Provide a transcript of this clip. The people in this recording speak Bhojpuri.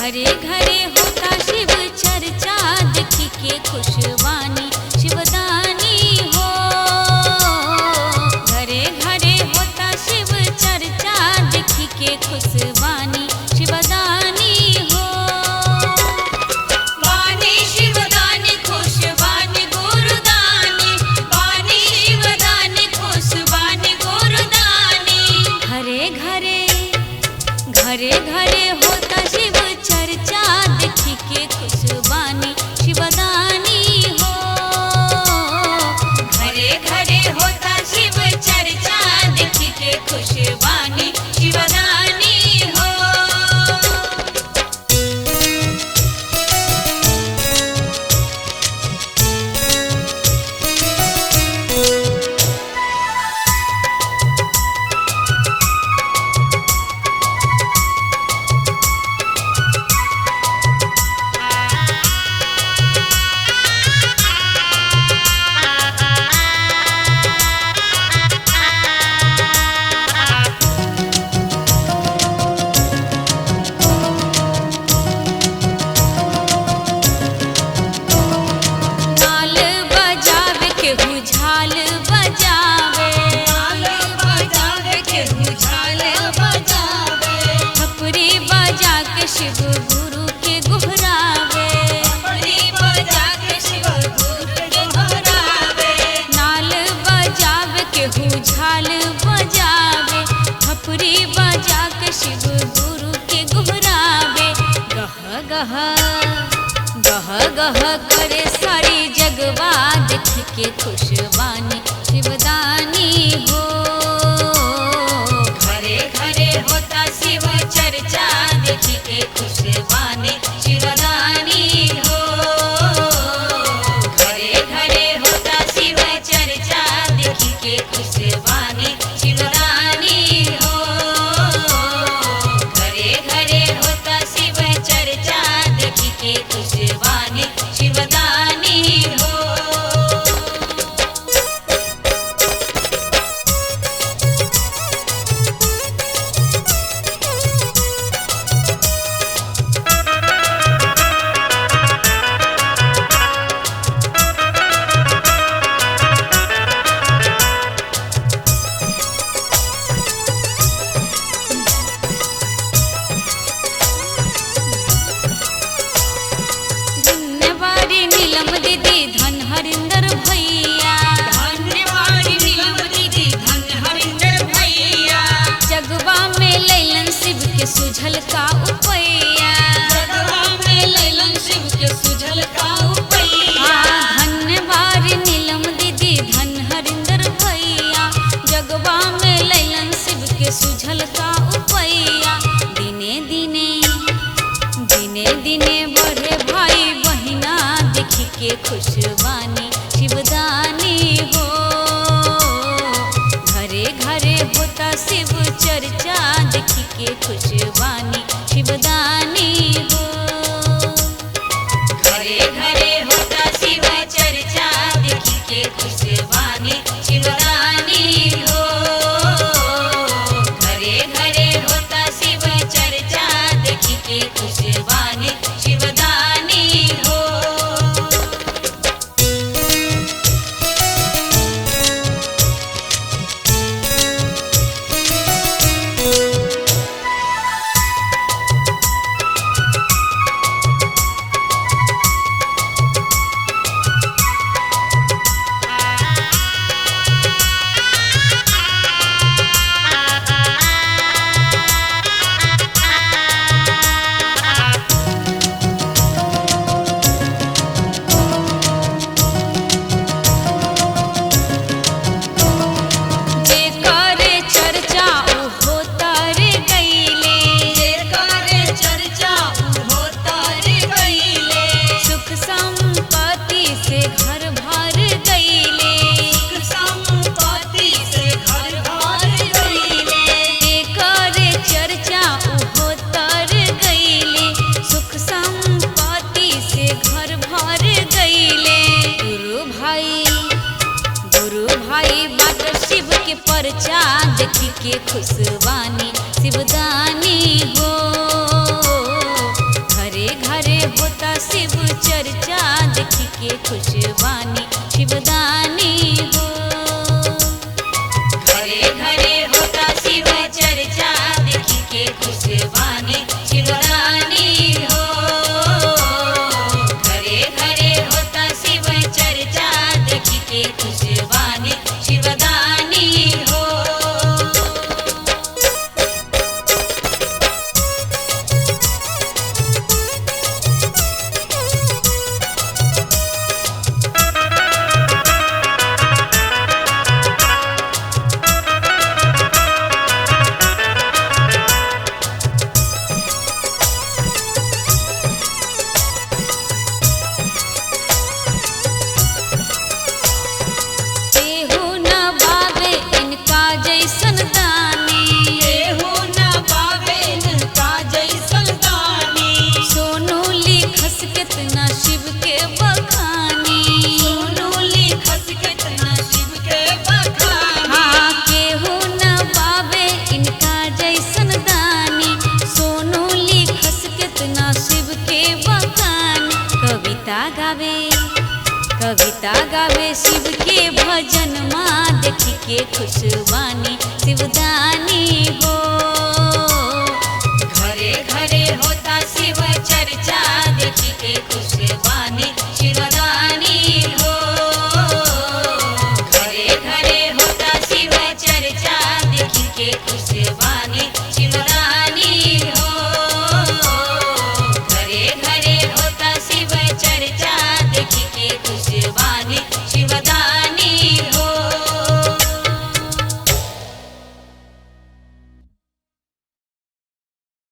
घरे घरे होता शिव चर्चा, देखी के खुशवानी शिवदानी हो। घरे घरे होता शिव चर्चा, देखी के खुशवानी शिवदानी हो। वाणी शिवदानी खुशवानी गुरुदानी, वाणी शिवदानी खुशवानी गुरुदानी। घरे घरे घरे घरे होता शिव चर्चा, देखी के खुशवानी शिवदानी हो। घरे घरे होता शिव चर्चा, देखी के खुशवानी शिवदानी हो। झाल बजावे, झाल बजावे केहू झाल बजावे। थपरी बजा के शिव गुरु के गोहरावे, थपरी बजा के शिव गुरु के गोहरावे। नाल बजावे केहू झाल बजावे, थपरी बजा के शिव गुरु के गोहरावे। गह गह गह गह करे सारी जगवा, देख के खुशवानी शिवदानी हो। घरे घरे होता शिव चर्चा, देख के खुशवानी शिवदानी हो। घरे घरे होता शिव चर्चा, देख के खुशवानी शिवदानी हो। घरे घरे होता शिव चर्चा, देख के खुशवानी शिवदानी हो। नीलम दीदी धन हरिंदर भैया, धन्यवाद नीलम दीदी धन हरिंदर भैया। जगवा में लैलन शिव के सुझल का उपैया, जगवा में लैलन शिव के सुझल का उपैया। धन्यवाद नीलम दीदी धन हरिंदर भैया, जगवा में लैलन शिव के सुझल का उपैया। दिने दिने दिने दिने बढ़े भाई बहिना, देखी के खुशवानी शिवदानी हो। घरे घरे होता शिव चर्चा, देखी के खुशवानी शिवदानी हो। घरे घरे होता शिव चर्चा, देखी के खुशवानी शिवदानी हो। घरे घरे होता शिव चर्चा, देखी के खुशवानी शिवदानी हो। परचा देखी के खुशवानी शिवदानी हो। के खुशबानी शिवदानी हो। घरे घरे होता शिव चर्चा देखी के खुशबानी शिवदानी हो। घरे घरे होता शिव चर्चा देखी के खुशबानी शिवदानी हो। कविता गावे शिव के भजन माँ देखी के खुशबानी शिवदानी हो।